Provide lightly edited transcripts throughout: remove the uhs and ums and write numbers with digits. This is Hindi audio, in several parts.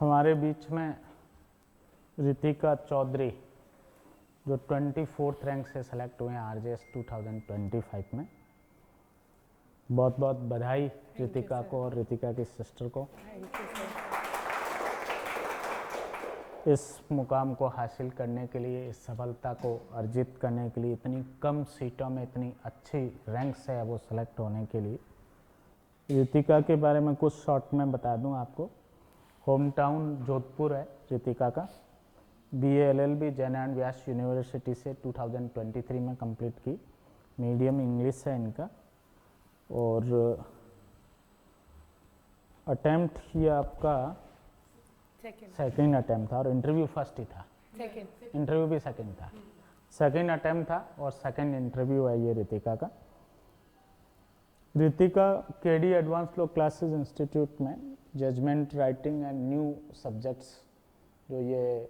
हमारे बीच में रितिका चौधरी जो 24th रैंक से सेलेक्ट हुए हैं आरजेएस 2025 में। बहुत बहुत बधाई रितिका को और रितिका की सिस्टर को इस मुकाम को हासिल करने के लिए, इस सफलता को अर्जित करने के लिए, इतनी कम सीटों में इतनी अच्छी रैंक से है वो सेलेक्ट होने के लिए। रितिका के बारे में कुछ शॉर्ट में बता दूं आपको। होम टाउन जोधपुर है रितिका का। BA LLB Jain and Vyas university से 2023 में कंप्लीट की। मीडियम इंग्लिश है इनका और अटेम्प्ट ही आपका सेकेंड अटेम्प्ट था और इंटरव्यू फर्स्ट ही था। इंटरव्यू भी सेकेंड था। सेकेंड अटेम्प्ट था और सेकेंड इंटरव्यू है ये रितिका का। Ritika KD advance law classes institute में judgement writing and new subjects, जो ये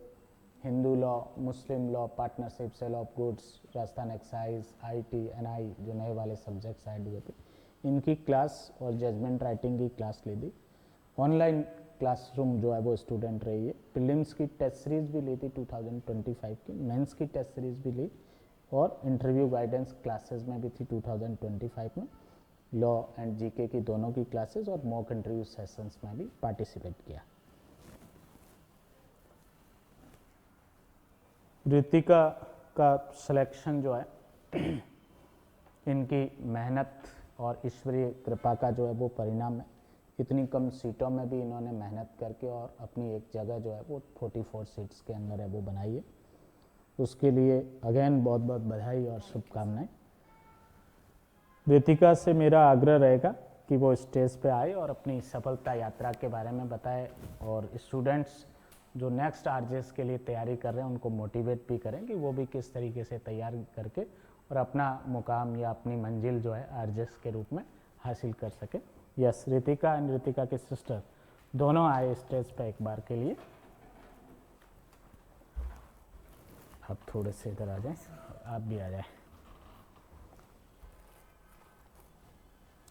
Hindu law, Muslim law, partnership, sale of goods, Rajasthan excise, IT, NI जो नए वाले सब्जेक्ट्स ऐड हुए थे, इनकी क्लास और जजमेंट राइटिंग की क्लास ली थी। ऑनलाइन क्लासरूम जो है वो स्टूडेंट रही है। प्रीलिम्स की टेस्ट सीरीज भी ली थी 2025 की, मेंस की टेस्ट सीरीज भी ली और इंटरव्यू गाइडेंस क्लासेस में भी थी 2025 में। लॉ एंड GK की दोनों की क्लासेस और मॉक इंटरव्यू सेशंस में भी पार्टिसिपेट किया। रितिका का सिलेक्शन जो है इनकी मेहनत और ईश्वरीय कृपा का जो है वो परिणाम है। इतनी कम सीटों में भी इन्होंने मेहनत करके और अपनी एक जगह जो है वो 44 सीट्स के अंदर है वो बनाई है। उसके लिए अगेन बहुत बहुत बधाई और शुभकामनाएं। रितिका से मेरा आग्रह रहेगा कि वो स्टेज पे आए और अपनी सफलता यात्रा के बारे में बताए और स्टूडेंट्स जो नेक्स्ट RJS के लिए तैयारी कर रहे हैं उनको मोटिवेट भी करें कि वो भी किस तरीके से तैयार करके और अपना मुकाम या अपनी मंजिल जो है RJS के रूप में हासिल कर सके। यस, रितिका एंड रितिका के सिस्टर दोनों आए स्टेज पे एक बार के लिए। आप थोड़े से इधर आ जाएं, आप भी आ जाएं।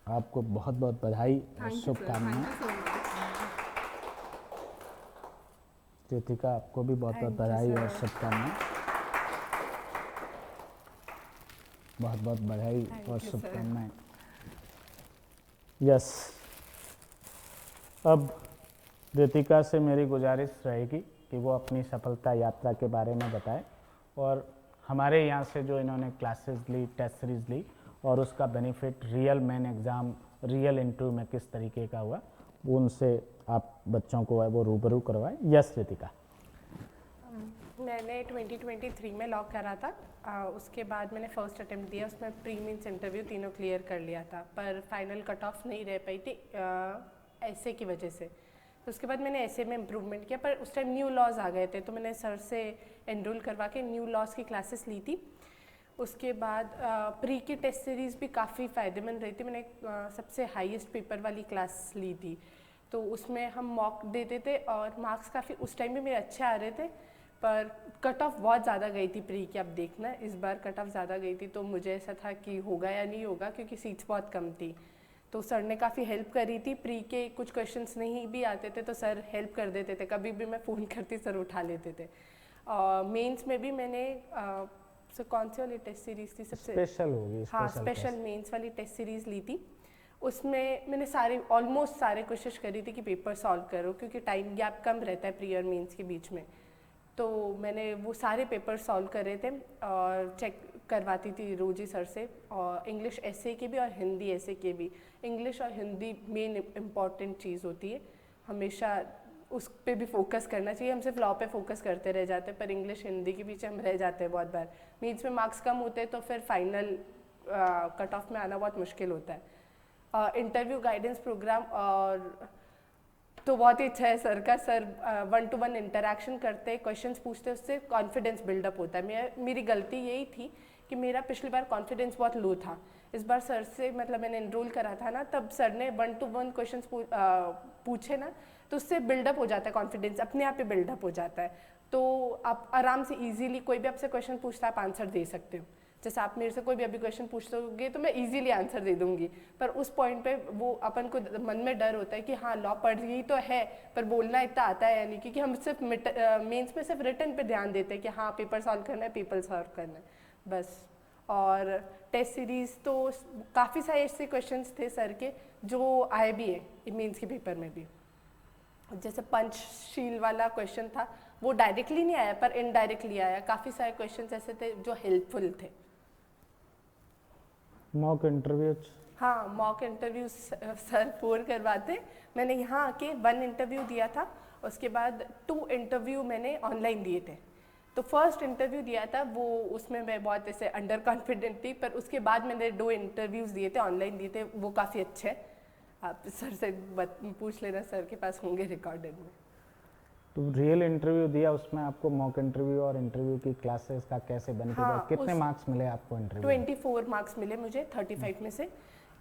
आपको बहुत बहुत बधाई और शुभकामनाएं। रितिका आपको भी बहुत बहुत बधाई और शुभकामनाएं। बहुत बहुत बधाई और शुभकामनाएं। यस, अब रितिका से मेरी गुजारिश रहेगी कि वो अपनी सफलता यात्रा के बारे में बताए और हमारे यहाँ से जो इन्होंने क्लासेस ली, टेस्ट सीरीज ली और उसका benefit real main exam, real interview में किस तरीके का हुआ वो उनसे आप बच्चों को है वो रूबरू करवाएं। यस रितिका। मैंने 2023 में लॉ करा था। उसके बाद मैंने फर्स्ट अटेम्प्ट दिया, उसमें प्री मीन्स इंटरव्यू तीनों क्लियर कर लिया था, पर फाइनल कट ऑफ नहीं रह पाई थी ऐसे की वजह से। तो उसके बाद मैंने ऐसे में इम्प्रूवमेंट किया, पर उस टाइम न्यू लॉज आ गए थे तो मैंने सर से एनरोल करवा के न्यू लॉज की क्लासेस ली थी। उसके बाद प्री की टेस्ट सीरीज़ भी काफ़ी फ़ायदेमंद रही थी। मैंने सबसे हाईएस्ट पेपर वाली क्लास ली थी, तो उसमें हम मॉक देते थे और मार्क्स काफ़ी उस टाइम भी मेरे अच्छे आ रहे थे, पर कट ऑफ बहुत ज़्यादा गई थी प्री की। अब देखना, इस बार कट ऑफ ज़्यादा गई थी तो मुझे ऐसा था कि होगा या नहीं होगा, क्योंकि सीट्स बहुत कम थी। तो सर ने काफ़ी हेल्प करी थी। प्री के कुछ क्वेश्चंस नहीं भी आते थे तो सर हेल्प कर देते थे, कभी भी मैं फ़ोन करती सर उठा लेते थे। मेंस में भी मैंने सो कौन सी वाली टेस्ट सीरीज़ थी सबसे स्पेशल होगी? हाँ, स्पेशल मेंस वाली टेस्ट सीरीज़ ली थी। उसमें मैंने ऑलमोस्ट सारे कोशिश करी थी कि पेपर सॉल्व करो, क्योंकि टाइम गैप कम रहता है प्री और मेंस के बीच में। तो मैंने वो सारे पेपर सॉल्व करे थे और चेक करवाती थी रोजी सर से, और इंग्लिश ऐसे के भी और हिंदी ऐसे के भी। इंग्लिश और हिंदी मेन इम्पॉर्टेंट चीज़ होती है, हमेशा उस पे भी फोकस करना चाहिए। हम सिर्फ लॉ पे फोकस करते रह जाते हैं, पर इंग्लिश हिंदी के पीछे हम रह जाते हैं बहुत बार। मीन्स में मार्क्स कम होते हैं तो फिर फाइनल कट ऑफ में आना बहुत मुश्किल होता है। इंटरव्यू गाइडेंस प्रोग्राम और तो बहुत ही अच्छा है सर का। सर 1-to-1 इंटरेक्शन करते, क्वेश्चंस पूछते, उससे कॉन्फिडेंस बिल्डअप होता है। मेरी गलती यही थी कि मेरा पिछली बार कॉन्फिडेंस बहुत लो था। इस बार सर से मतलब मैंने एनरोल करा था ना, तब सर ने 1-to-1 क्वेश्चंस पूछे ना, तो उससे बिल्डअप हो जाता है कॉन्फिडेंस, अपने आप ही बिल्डअप हो जाता है। तो आप आराम से इजीली कोई भी आपसे क्वेश्चन पूछता है आप आंसर दे सकते हो। जैसे आप मेरे से कोई भी अभी क्वेश्चन पूछोगे तो मैं इजीली आंसर दे दूंगी, पर उस पॉइंट पे वो अपन को मन में डर होता है कि हाँ लॉ पढ़ रही तो है पर बोलना इतना आता है या नहीं, क्योंकि हम सिर्फ मेंस में सिर्फ रिटन पे ध्यान देते हैं कि हाँ पेपर सॉल्व करना है, पेपर सॉल्व करना है बस। और टेस्ट सीरीज़ तो काफ़ी सारे ऐसे क्वेश्चंस थे सर के जो आए भी हैं मेंस के पेपर में भी। जैसे पंचशील वाला क्वेश्चन था वो डायरेक्टली नहीं आया पर इनडायरेक्टली आया, काफ़ी सारे क्वेश्चंस ऐसे थे जो हेल्पफुल थे। Mock interview? हाँ मॉक इंटरव्यू सर 4 करवाते। मैंने यहाँ आके 1 इंटरव्यू दिया था, उसके बाद 2 इंटरव्यू मैंने ऑनलाइन दिए थे। तो फर्स्ट इंटरव्यू दिया था वो उसमें मैं बहुत ऐसे अंडर कॉन्फिडेंट थी, पर उसके बाद मैंने 2 इंटरव्यूज़ दिए थे ऑनलाइन दिए थे, वो काफ़ी अच्छे। आप सर से पूछ लेना, सर के पास होंगे रिकॉर्डेड में। तो रियल इंटरव्यू दिया, उसमें आपको मॉक इंटरव्यू और इंटरव्यू की क्लासेस का कैसे बेनिफिट हाँ, है? कितने मार्क्स मिले आपको इंटरव्यू? 24 मार्क्स मिले मुझे 35 में से।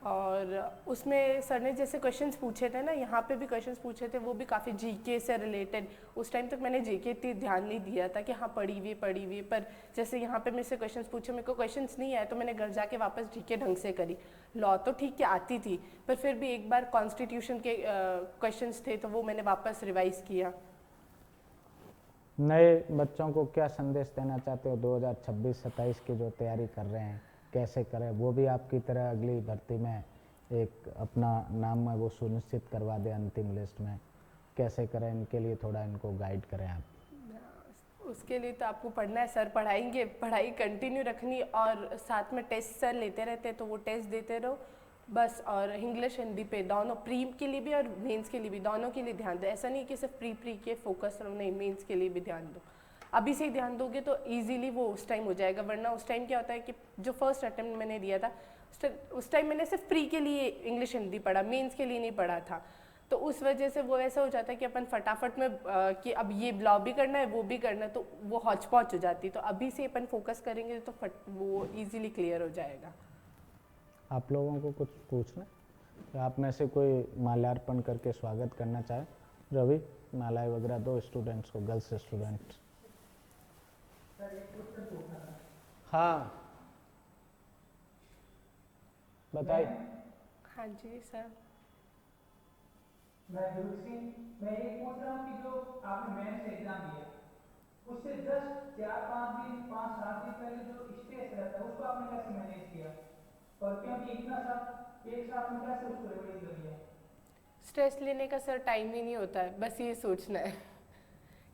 और उसमें सर ने जैसे क्वेश्चंस पूछे थे ना, यहाँ पे भी क्वेश्चंस पूछे थे वो भी काफ़ी जीके से रिलेटेड। उस टाइम तक मैंने जीके इतनी ध्यान नहीं दिया था कि हाँ पढ़ी हुई, पर जैसे यहाँ पे मेरे से क्वेश्चंस पूछे, मेरे को क्वेश्चंस नहीं आए तो मैंने घर जाके वापस जीके ढंग से करी। लॉ तो ठीक है आती थी, पर फिर भी एक बार कॉन्स्टिट्यूशन के क्वेश्चंस थे तो वो मैंने वापस रिवाइज़ किया। नए बच्चों को क्या संदेश देना चाहते हो 2026-27 की जो तैयारी कर रहे हैं, कैसे करें? वो भी आपकी तरह अगली भर्ती में एक अपना नाम है वो सुनिश्चित करवा दे अंतिम लिस्ट में, कैसे करें? इनके लिए थोड़ा इनको गाइड करें आप। उसके लिए तो आपको पढ़ना है, सर पढ़ाएंगे, पढ़ाई कंटिन्यू रखनी और साथ में टेस्ट सर लेते रहते हैं तो वो टेस्ट देते रहो बस। और इंग्लिश हिंदी पे दोनों, प्री के लिए भी और मेंस के लिए भी, दोनों के लिए ध्यान दो। ऐसा नहीं कि सिर्फ प्री के फोकस रहो, नहीं मेंस के लिए भी ध्यान दो। अभी से ही ध्यान दोगे तो इजीली वो उस टाइम हो जाएगा, वरना उस टाइम क्या होता है कि जो फर्स्ट अटेम्प्ट मैंने दिया था उस टाइम मैंने सिर्फ प्री के लिए इंग्लिश हिंदी पढ़ा, मेंस के लिए नहीं पढ़ा था। तो उस वजह से वो ऐसा हो जाता है कि अपन फटाफट में कि अब ये लॉ भी करना है वो भी करना है, तो वो हौच पौच हो जाती है। तो अभी से अपन फोकस करेंगे तो वो ईजिली क्लियर हो जाएगा। आप लोगों को कुछ पूछना है? आप में से कोई माल्यार्पण करके स्वागत करना चाहे? रवि, मालाएं वगैरह दो स्टूडेंट्स को, गर्ल्स स्टूडेंट। हाँ बताइए। हाँ जी सर। मैं ध्रुव सिंह, मैं ये पूछ रहा हूँ कि जो आपने मेंस एग्जाम दिया उससे जस्ट 4-5 दिन 5-7 दिन पहले जो स्ट्रेस रहता है उसको आपने कैसे मैनेज किया, और क्योंकि इतना सब एक साथ में कैसे उसको रिवाइज कर लिया? स्ट्रेस लेने का सर टाइम ही नहीं होता है, बस ये सोचना है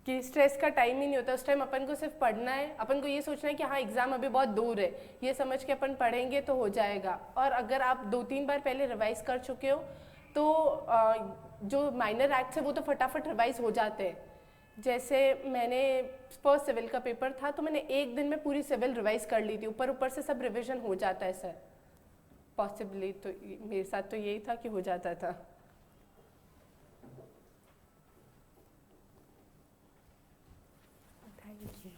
कि स्ट्रेस का टाइम ही नहीं होता। उस टाइम अपन को सिर्फ पढ़ना है, अपन को ये सोचना है कि हाँ एग्ज़ाम अभी बहुत दूर है, ये समझ के अपन पढ़ेंगे तो हो जाएगा। और अगर आप 2-3 बार पहले रिवाइज कर चुके हो तो जो माइनर एक्ट्स है वो तो फटाफट रिवाइज हो जाते हैं। जैसे मैंने फर्स्ट सिविल का पेपर था तो मैंने एक दिन में पूरी सिविल रिवाइज कर ली थी, ऊपर ऊपर से सब रिविजन हो जाता है सर। पॉसिबली तो मेरे साथ तो यही था कि हो जाता था। Thank you.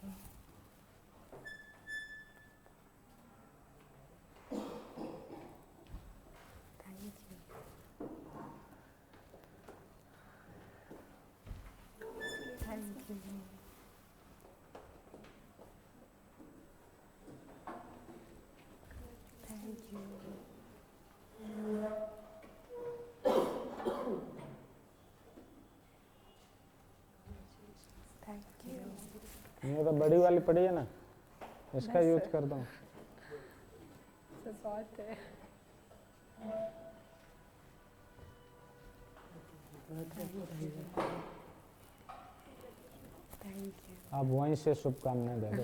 ये तो बड़ी वाली पड़ी है ना, इसका यूज कर दो। बहुत है। आप वहीं से शुभकामनाएं दे दो।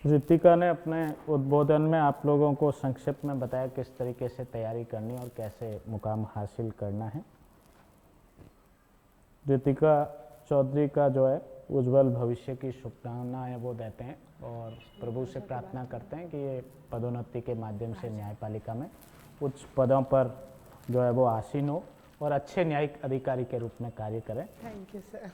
रितिका ने अपने उद्बोधन में आप लोगों को संक्षिप्त में बताया किस तरीके से तैयारी करनी और कैसे मुकाम हासिल करना है। रितिका चौधरी का जो है उज्जवल भविष्य की शुभकामनाएं वो देते हैं और प्रभु से प्रार्थना करते हैं कि ये पदोन्नति के माध्यम से न्यायपालिका में उच्च पदों पर जो है वो आसीन हो और अच्छे न्यायिक अधिकारी के रूप में कार्य करें। Thank you sir.